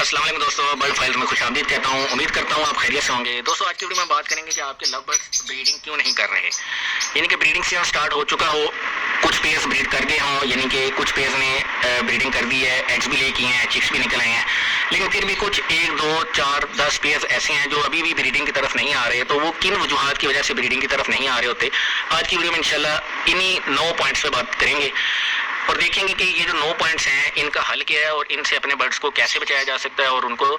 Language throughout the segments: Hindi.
अस्सलाम वालेकुम दोस्तों, बर्ड फाइल्स में खुशामदीद कहता हूँ। उम्मीद करता हूँ आप खैरियत से होंगे। दोस्तों आज की वीडियो में बात करेंगे कि आपके लव बर्ड्स ब्रीडिंग क्यों नहीं कर रहे। यानी कि ब्रीडिंग सीजन स्टार्ट हो चुका हो, कुछ पेयर्स ब्रीड कर गए हों, यानी कि कुछ पेयर्स ने ब्रीडिंग कर दी है, एग्स भी ले किए हैं, चिक्स भी निकल आए हैं, लेकिन फिर भी कुछ 1, 2, 4, 10 पेयर्स ऐसे हैं जो अभी भी ब्रीडिंग की तरफ नहीं आ रहे। तो वो किन वजूहात की वजह से ब्रीडिंग की तरफ नहीं आ रहे होते, आज की वीडियो में इंशाल्लाह इन्हीं 9 पॉइंट्स पे बात करेंगे और देखेंगे कि ये जो 9 पॉइंट्स हैं इनका हल क्या है और इनसे अपने बर्ड्स को कैसे बचाया जा सकता है और उनको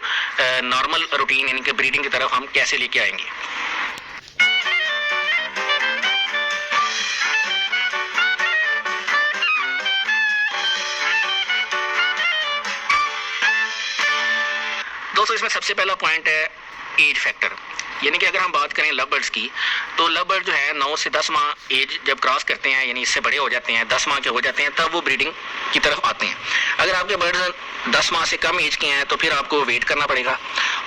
नॉर्मल रूटीन यानी कि ब्रीडिंग की तरफ हम कैसे लेके आएंगे। दोस्तों इसमें सबसे पहला पॉइंट है एज फैक्टर। यानी कि अगर हम बात करें लव बर्ड्स की, तो लव बर्ड जो है 9 से 10 माह एज जब क्रॉस करते हैं, यानी इससे बड़े हो जाते हैं, 10 माह के हो जाते हैं, तब वो ब्रीडिंग की तरफ आते हैं। अगर आपके बर्ड्स 10 माह से कम एज के हैं तो फिर आपको वेट करना पड़ेगा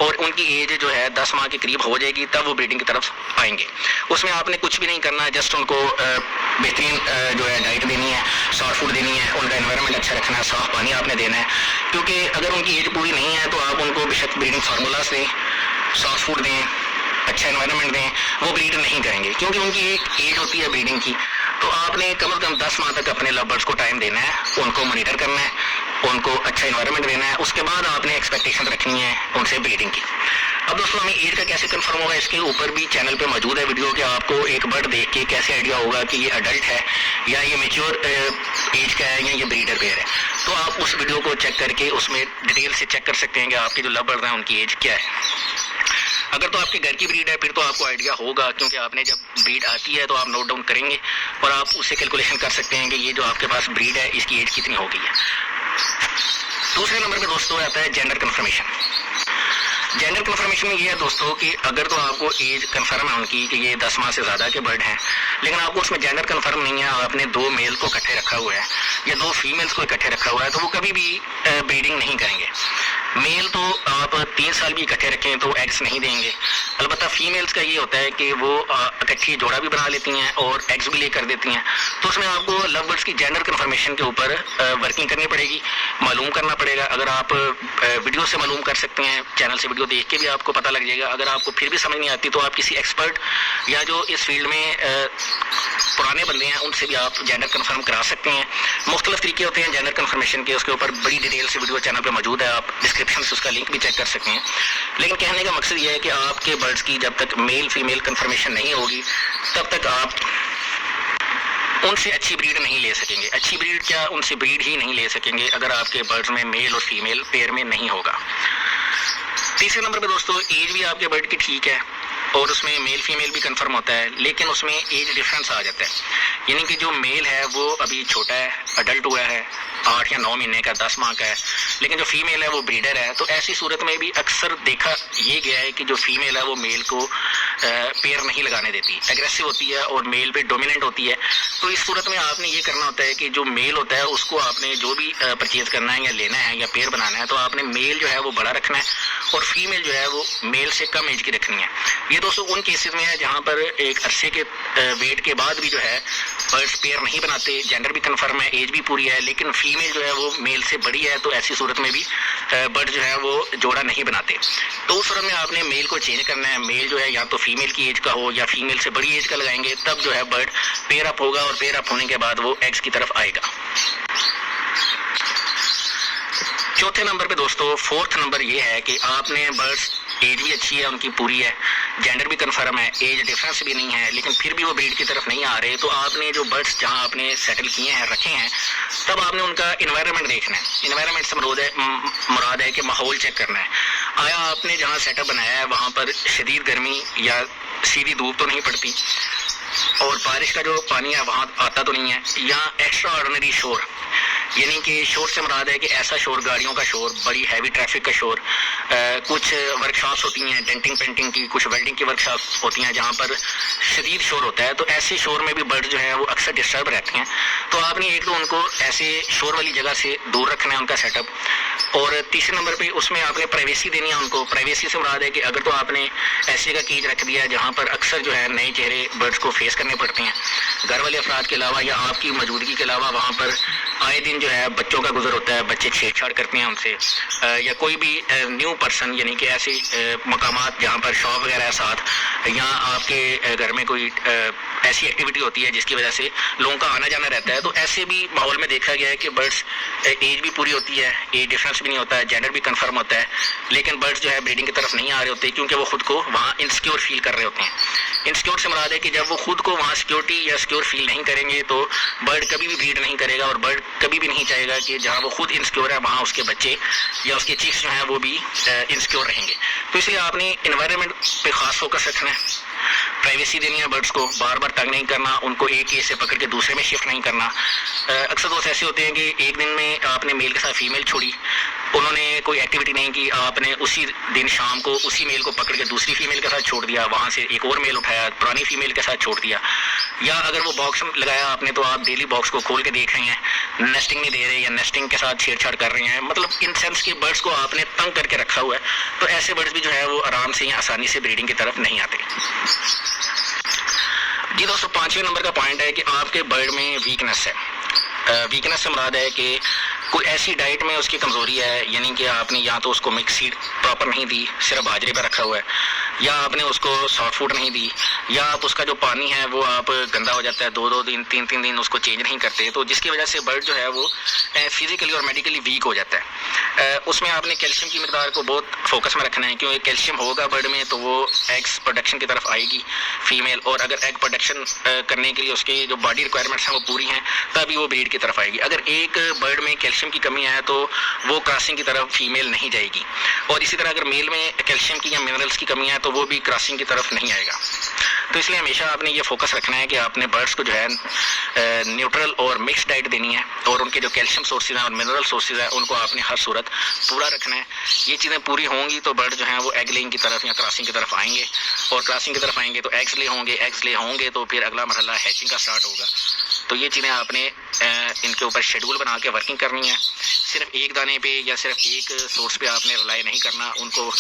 और उनकी एज जो है 10 माह के करीब हो जाएगी, तब वो ब्रीडिंग की तरफ आएंगे। उसमें आपने कुछ भी नहीं करना है, जस्ट उनको बेहतरीन जो है डाइट देनी है, सॉफ्ट फूड देनी है, उनका एनवायरनमेंट अच्छा रखना है, साफ पानी आपने देना है। क्योंकि अगर उनकी एज पूरी नहीं है तो आप उनको बेशक ब्रीडिंग फार्मूलास दें, सॉफ्ट फूड दें, अच्छा एनवायरनमेंट दें, वो ब्रीड नहीं करेंगे क्योंकि उनकी एक एज होती है ब्रीडिंग की। तो आपने कम से कम 10 माह तक अपने लव बर्ड्स को टाइम देना है, उनको मॉनिटर करना है, उनको अच्छा एनवायरनमेंट देना है, उसके बाद आपने एक्सपेक्टेशन रखनी है उनसे ब्रीडिंग की। अब दोस्तों हमें एज का कैसे कंफर्म होगा, इसके ऊपर भी चैनल पे मौजूद है वीडियो कि आपको एक बर्ड देख के कैसे आइडिया होगा कि ये अडल्ट है या ये मेच्योर एज का है या ये ब्रीडर पेयर है। तो आप उस वीडियो को चेक करके उसमें डिटेल से चेक कर सकते हैं कि आपके जो लव बर्ड हैं उनकी एज क्या है। अगर तो आपके घर की ब्रीड है फिर तो आपको आइडिया होगा, क्योंकि आपने जब ब्रीड आती है तो आप नोट डाउन करेंगे और आप उससे कैलकुलेशन कर सकते हैं कि ये जो आपके पास ब्रीड है इसकी एज कितनी हो गई है। दूसरे नंबर पे दोस्तों आता है जेंडर कंफर्मेशन। जेंडर कंफर्मेशन में ये है दोस्तों कि अगर तो आपको एज कंफर्म है उनकी कि ये 10 माह से ज़्यादा के बर्ड हैं, लेकिन आपको उसमें जेंडर कंफर्म नहीं है, आपने 2 मेल को इकट्ठे रखा हुआ है या 2 फीमेल्स को इकट्ठे रखा हुआ है, तो वो कभी भी ब्रीडिंग नहीं करेंगे। मेल तो आप 3 साल भी इकट्ठे रखें तो एग्स नहीं देंगे। अलबत्ता फीमेल्स का ये होता है कि वो इकट्ठी जोड़ा भी बना लेती हैं और एग्स भी ले कर देती हैं। तो उसमें आपको लव बर्ड्स की जेंडर कंफर्मेशन के ऊपर वर्किंग करनी पड़ेगी, मालूम करना पड़ेगा। अगर आप वीडियो से मालूम कर सकते हैं, चैनल से वीडियो देख के भी आपको पता लग जाएगा। अगर आपको फिर भी समझ नहीं आती तो आप किसी एक्सपर्ट या जो इस फील्ड में पुराने बंदे हैं उनसे भी आप जेंडर कंफर्म करा सकते हैं। मुख्तलिफ तरीके होते हैं जेंडर कंफर्मेशन के, उसके ऊपर बड़ी डिटेल से वीडियो चैनल पे मौजूद है, आप डिस्क्रिप्शन से उसका लिंक भी चेक कर सकते हैं। लेकिन कहने का मकसद ये है कि आपके बर्ड्स की जब तक मेल फीमेल कंफर्मेशन नहीं होगी तब तक आप उनसे अच्छी ब्रीड नहीं ले सकेंगे। अच्छी ब्रीड क्या, उनसे ब्रीड ही नहीं ले सकेंगे अगर आपके बर्ड्स में मेल और फीमेल पेयर में नहीं होगा। तीसरे नंबर पे दोस्तों एज भी आपके बर्ड की ठीक है और उसमें मेल फीमेल भी कंफर्म होता है, लेकिन उसमें एज डिफरेंस आ जाता है। यानी कि जो मेल है वो अभी छोटा है, अडल्ट हुआ है, 8 या 9 महीने का, 10 माह का है, लेकिन जो फीमेल है वो ब्रीडर है। तो ऐसी सूरत में भी अक्सर देखा ये गया है कि जो फीमेल है वो मेल को पेयर नहीं लगाने देती, एग्रेसिव होती है और मेल पे डोमिनेंट होती है। तो इस सूरत में आपने ये करना होता है कि जो मेल होता है उसको आपने जो भी परचेज करना है या लेना है या पेयर बनाना है, तो आपने मेल जो है वो बड़ा रखना है और फीमेल जो है वो मेल से कम एज की रखनी है। ये दोस्तों उन केसेस में है जहाँ पर एक अरसे के वेट के बाद भी जो है बर्ड्स पेयर नहीं बनाते, जेंडर भी कंफर्म है, एज भी पूरी है, लेकिन फीमेल जो है वो मेल से बड़ी है, तो ऐसी सूरत में भी बर्ड जो है वो जोड़ा नहीं बनाते। तो उस सूरत में आपने मेल को चेंज करना है। मेल जो है या तो फीमेल की एज का हो या फीमेल से बड़ी एज का लगाएंगे, तब जो है बर्ड पेयर अप होगा और पेयर अप होने के बाद वो एग्स की तरफ आएगा। चौथे नंबर पे दोस्तों, फोर्थ नंबर ये है कि आपने बर्ड्स एज भी अच्छी है, उनकी पूरी है, जेंडर भी कंफर्म है, एज डिफरेंस भी नहीं है, लेकिन फिर भी वो ब्रीड की तरफ नहीं आ रहे, तो आपने जो बर्ड्स जहां आपने सेटल किए हैं, रखे हैं, तब आपने उनका इन्वायरमेंट देखना है। इन्वायरमेंट से मुराद है कि माहौल चेक करना है। आया आपने जहाँ सेटअप बनाया है वहाँ पर शदीद गर्मी या सीधी धूप तो नहीं पड़ती और बारिश का जो पानी है वहाँ आता तो नहीं है, या एक्स्ट्रा ऑर्डिनरी शोर, यानी कि शोर से मुराद है कि ऐसा शोर, गाड़ियों का शोर, बड़ी हैवी ट्रैफिक का शोर, कुछ वर्कशॉप्स होती हैं डेंटिंग पेंटिंग की, कुछ वेल्डिंग की वर्कशॉप्स होती हैं जहाँ पर शदीद शोर होता है। तो ऐसे शोर में भी बर्ड जो है वो अक्सर डिस्टर्ब रहते हैं। तो आपने एक तो उनको ऐसे शोर वाली जगह से दूर रखना है उनका सेटअप। और तीसरे नंबर पे उसमें आपने प्राइवेसी देनी है उनको। प्राइवेसी से मुराद है कि अगर तो आपने ऐसे का केज रख दिया जहाँ पर अक्सर जो है नए चेहरे बर्ड्स को फेस करने पड़ते हैं, घर वाले अफराद के अलावा या आपकी मौजूदगी के अलावा वहाँ पर आए दिन जो है बच्चों का गुजर होता है, बच्चे छेड़छाड़ करते हैं उनसे, या कोई भी न्यू पर्सन यानी कि ऐसे मकामात जहाँ पर शॉप वगैरह है साथ, या आपके घर में कोई ऐसी एक्टिविटी होती है जिसकी वजह से लोगों का आना जाना रहता है, तो ऐसे भी माहौल में देखा गया है कि बर्ड्स एज भी पूरी होती है, एज डिफरेंस भी नहीं होता है, जेंडर भी कंफर्म होता है, लेकिन बर्ड्स जो है ब्रीडिंग की तरफ नहीं आ रहे होते क्योंकि वो खुद को वहाँ इनसिक्योर फील कर रहे होते हैं। इनसिक्योर से मुराद है कि जब वो खुद को वहाँ सिक्योरिटी या सिक्योर फील नहीं करेंगे तो बर्ड कभी भी ब्रीड नहीं करेगा, और बर्ड कभी भी नहीं चाहेगा कि जहाँ वो खुद इनसिक्योर है वहाँ उसके बच्चे या उसके चिक्स जो हैं वो भी इनसिक्योर रहेंगे। तो इसलिए आपने इन्वायरमेंट पे खास फोकस रखना है, प्राइवेसी देनी है बर्ड्स को, बार बार तंग नहीं करना, उनको एक केस से पकड़ के दूसरे में शिफ्ट नहीं करना। अक्सर दोस्त ऐसे होते हैं कि एक दिन में आपने मेल के साथ फीमेल छोड़ी, उन्होंने कोई एक्टिविटी नहीं की, आपने उसी दिन शाम को उसी मेल को पकड़ के दूसरी फीमेल के साथ छोड़ दिया, वहाँ से एक और मेल उठाया, पुरानी फीमेल के साथ छोड़ दिया। या अगर वो बॉक्स लगाया आपने तो आप डेली बॉक्स को खोल के देख रहे हैं, नेस्टिंग नहीं दे रहे या नेस्टिंग के साथ छेड़छाड़ कर रहे हैं, मतलब इन सेंस के बर्ड्स को आपने तंग करके रखा हुआ है, तो ऐसे बर्ड्स भी जो है वो आराम से या आसानी से ब्रीडिंग की तरफ नहीं आते। जी दोस्तों, 5वें नंबर का पॉइंट है कि आपके बर्ड में वीकनेस है। वीकनेस से मुराद है कि कोई ऐसी डाइट में उसकी कमज़ोरी है, यानी कि आपने या तो उसको मिक्स सीड प्रॉपर नहीं दी, सिर्फ बाजरे पर रखा हुआ है, या आपने उसको सॉफ्ट फूड नहीं दी, या आप उसका जो पानी है वो आप गंदा हो जाता है, 2-2 दिन 3-3 दिन उसको चेंज नहीं करते, तो जिसकी वजह से बर्ड जो है वो फिजिकली और मेडिकली वीक हो जाता है। उसमें आपने कैल्शियम की मिकदार को बहुत फोकस में रखना है, क्योंकि कैल्शियम होगा बर्ड में तो वो एग्स प्रोडक्शन की तरफ आएगी फीमेल, और अगर एग प्रोडक्शन करने के लिए उसकी जो बॉडी रिक्वायरमेंट्स हैं वो पूरी हैं तभी वो ब्रीड की तरफ आएगी। अगर एक बर्ड में कैल्शियम की कमी है तो वो क्रॉसिंग की तरफ फीमेल नहीं जाएगी, और इसी तरह अगर मेल में कैल्शियम की या मिनरल्स की कमी है तो वो भी क्रॉसिंग की तरफ नहीं आएगा। तो इसलिए हमेशा आपने ये फोकस रखना है कि आपने बर्ड्स को जो है न्यूट्रल और मिक्स डाइट देनी है, और उनके जो कैल्शियम सोर्सेज हैं और मिनरल सोर्सेज हैं उनको आपने हर सूरत पूरा रखना है। ये चीज़ें पूरी होंगी तो बर्ड जो हैं वो एग लेइंग की तरफ या क्रॉसिंग की तरफ आएंगे, और क्रॉसिंग की तरफ आएंगे तो एग्स ले होंगे तो फिर अगला मरहला हैचिंग का स्टार्ट होगा। तो ये चीज़ें आपने इनके ऊपर शेड्यूल बना के वर्किंग करनी है। सिर्फ एक दाने पे या सिर्फ एक सोर्स पे आपने रिलाई नहीं करना, उनको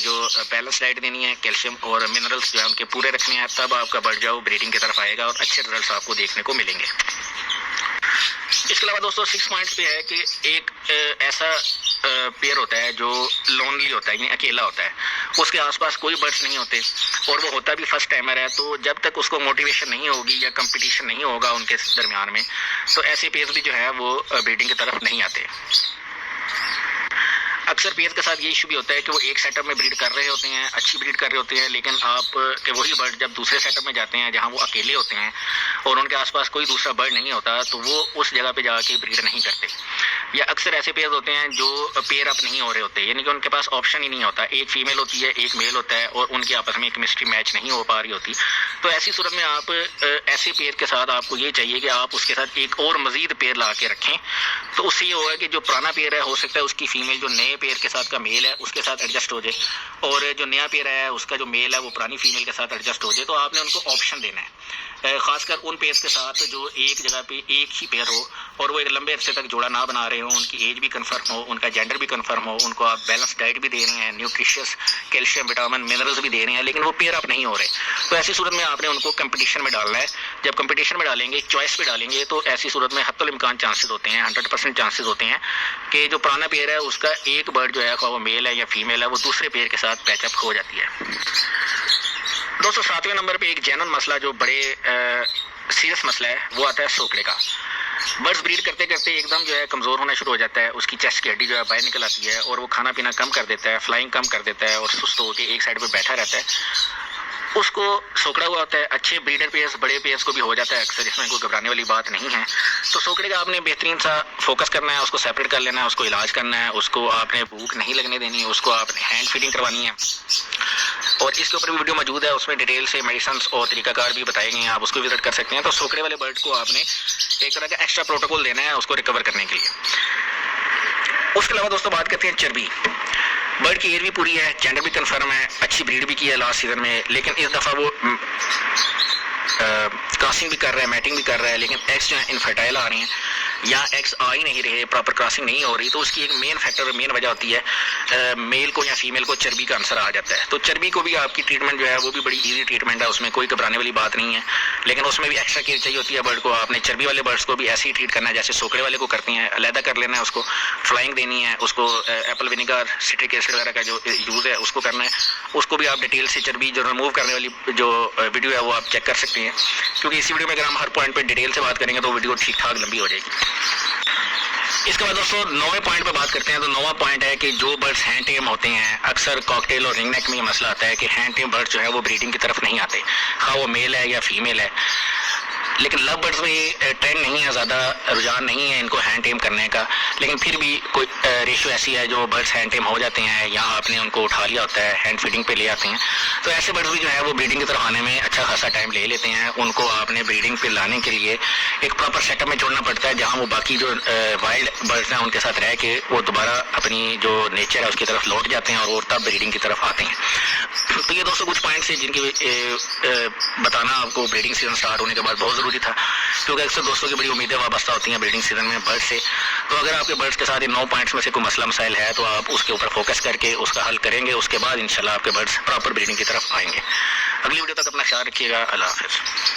जो बैलेंस डाइट देनी है, कैल्शियम और मिनरल्स जो है उनके पूरे रखने हैं, तब आपका बर्ड जो ब्रीडिंग की तरफ आएगा और अच्छे रिजल्ट्स आपको देखने को मिलेंगे। इसके अलावा दोस्तों 6 पॉइंट्स पे है कि एक ऐसा पेयर होता है जो लोनली होता है, यानी अकेला होता है, उसके आसपास कोई बर्ड्स नहीं होते और वो होता भी फर्स्ट टाइमर है, तो जब तक उसको मोटिवेशन नहीं होगी या कंपटीशन नहीं होगा उनके दरमियान में, तो ऐसे पेयर्स भी जो है वो ब्रीडिंग की तरफ नहीं आते। अक्सर पेयर के साथ ये इशू भी होता है कि वो एक सेटअप में ब्रीड कर रहे होते हैं, अच्छी ब्रीड कर रहे होते हैं, लेकिन आप के वही बर्ड जब दूसरे सेटअप में जाते हैं जहां वो अकेले होते हैं और उनके आसपास कोई दूसरा बर्ड नहीं होता, तो वो उस जगह पे जाके ब्रीड नहीं करते। या अक्सर ऐसे पेयर होते हैं जो पेयर अप नहीं हो रहे होते, यानी कि उनके पास ऑप्शन ही नहीं होता, एक फीमेल होती है एक मेल होता है और उनके आपस में केमिस्ट्री मैच नहीं हो पा रही होती। तो ऐसी सूरत में आप ऐसे पेयर के साथ आपको ये चाहिए कि आप उसके साथ एक और मजीद पेयर ला के रखें, तो उससे ये होगा कि जो पुराना पेयर है हो सकता है उसकी फीमेल जो नए पेयर के साथ का मेल है उसके साथ एडजस्ट हो जाए, और जो नया पेयर है उसका जो मेल है वो पुरानी फीमेल के साथ एडजस्ट हो जाए। तो आपने उनको ऑप्शन देना है, खासकर उन पेयर्स के साथ जो एक जगह पे एक ही पेयर हो और वो एक लंबे अरसे तक जोड़ा ना बना रहे हो, उनकी एज भी कंफर्म हो, उनका जेंडर भी कंफर्म हो, उनको आप बैलेंस डाइट भी दे रहे हैं, न्यूट्रिशियस कैल्शियम विटामिन मिनरल्स भी दे रहे हैं, लेकिन वो पेयर अप नहीं हो रहे। तो ऐसी सूरत में आपने उनको कंपटीशन में डालना है। जब कंपटीशन में डालेंगे, चॉइस पे डालेंगे, तो ऐसी सूरत में हत्तुल इम्कान चांसेस होते हैं, 100% चांसेस होते हैं कि जो पुराना पेयर है उसका एक बर्ड जो है वो मेल है या फीमेल है, वो दूसरे पेयर के साथ पैचअप हो जाती है। दोस्तों 7वें नंबर पे एक जेन्युइन मसला जो बड़े सीरियस मसला है वो आता है सोकड़े का। बर्ड्स ब्रीड करते करते एकदम जो है कमज़ोर होना शुरू हो जाता है, उसकी चेस्ट की हड्डी जो है बाहर निकल आती है और वो खाना पीना कम कर देता है, फ्लाइंग कम कर देता है और सुस्त होकर एक साइड पे बैठा रहता है। उसको सोकड़ा हुआ होता है। अच्छे ब्रीडर पेयर्स, बड़े पेयर्स को भी हो जाता है अक्सर, इसमें कोई घबराने वाली बात नहीं है। तो सोकड़े का आपने बेहतरीन सा फोकस करना है, उसको सेपरेट कर लेना है, उसको इलाज करना है, उसको आपने भूख नहीं लगने देनी, उसको आपने हैंड फीडिंग करवानी है। और इसके ऊपर भी वीडियो मौजूद है, उसमें डिटेल से मेडिसिन और तरीकाकार भी बताए गए हैं, आप उसको विजिट कर सकते हैं। तो सोकड़े वाले बर्ड को आपने एक तरह का एक्स्ट्रा प्रोटोकॉल देना है उसको रिकवर करने के लिए। उसके अलावा दोस्तों बात करते हैं चर्बी। बर्ड की एज भी पूरी है, जेंडर भी कंफर्म है, अच्छी ब्रीड भी की है लास्ट सीजन में, लेकिन इस दफ़ा वो क्रॉसिंग भी कर रहा है, मैटिंग भी कर रहा है, लेकिन एग्स जो है इनफर्टाइल आ रही हैं। या एग्स आ ही नहीं रहे, प्रॉपर क्रॉसिंग नहीं हो रही, तो उसकी एक मेन वजह होती है मेल को या फीमेल को चर्बी का आंसर आ जाता है। तो चर्बी को भी आपकी ट्रीटमेंट जो है वो भी बड़ी ईजी ट्रीटमेंट है, उसमें कोई घबराने वाली बात नहीं है, लेकिन उसमें भी एक्स्ट्रा केयर चाहिए होती है बर्ड को। आपने चर्बी वाले बर्ड्स को भी ऐसे ही ट्रीट करना है जैसे सोकड़े वाले को करती हैं, अलहदा कर लेना है, उसको फ्लाइंग देनी है, उसको एप्पल विनेगर, सिट्रिक एसिड वगैरह का जो यूज़ है उसको करना है। उसको भी आप डिटेल से चर्बी जो रिमूव करने वाली जो वीडियो है वो आप चेक कर सकते हैं, क्योंकि इसी वीडियो में अगर हम हर पॉइंट पर डिटेल से बात करेंगे तो वीडियो ठीक ठाक लंबी हो जाएगी। इसके बाद दोस्तों 9वें पॉइंट पे बात करते हैं। तो 9वां पॉइंट है कि जो बर्ड्स हैंड टेम होते हैं, अक्सर कॉकटेल और रिंग नेक में ये मसला आता है कि हैंड टेम बर्ड्स जो है वो ब्रीडिंग की तरफ नहीं आते, हाँ वो मेल है या फीमेल है। लेकिन लव बर्ड्स में ट्रेंड नहीं है, ज़्यादा रुझान नहीं है इनको हैंड टेम करने का, लेकिन फिर भी कोई रेशियो ऐसी है जो बर्ड्स हैंड टेम हो जाते हैं या आपने उनको उठा लिया होता है, हैंड फीडिंग पे ले आते हैं, तो ऐसे बर्ड्स भी जो है वो ब्रीडिंग की तरफ आने में अच्छा खासा टाइम ले लेते हैं। उनको आपने ब्रीडिंग पे लाने के लिए एक प्रॉपर सेटअप में छोड़ना पड़ता है, जहाँ वो बाकी जो वाइल्ड बर्ड्स हैं उनके साथ रह के वो दोबारा अपनी जो नेचर है उसकी तरफ लौट जाते हैं और वो तब ब्रीडिंग की तरफ आते हैं। तो ये दोस्तों कुछ पॉइंट्स हैं जिनकी बताना आपको ब्रीडिंग सीजन स्टार्ट होने के बाद बहुत ज़रूरी था, क्योंकि अक्सर दोस्तों की बड़ी उम्मीदें वाबस्ता होती हैं ब्रीडिंग सीजन में बर्ड से। तो अगर आपके बर्ड्स के साथ इन 9 पॉइंट्स में से कोई मसला मसाइल है तो आप उसके ऊपर फोकस करके उसका हल करेंगे, उसके बाद इंशाल्लाह आपके बर्ड्स प्रॉपर ब्रीडिंग की तरफ आएंगे। अगली वीडियो तक अपना ख्याल रखिएगा। अल्लाह हाफ़िज़।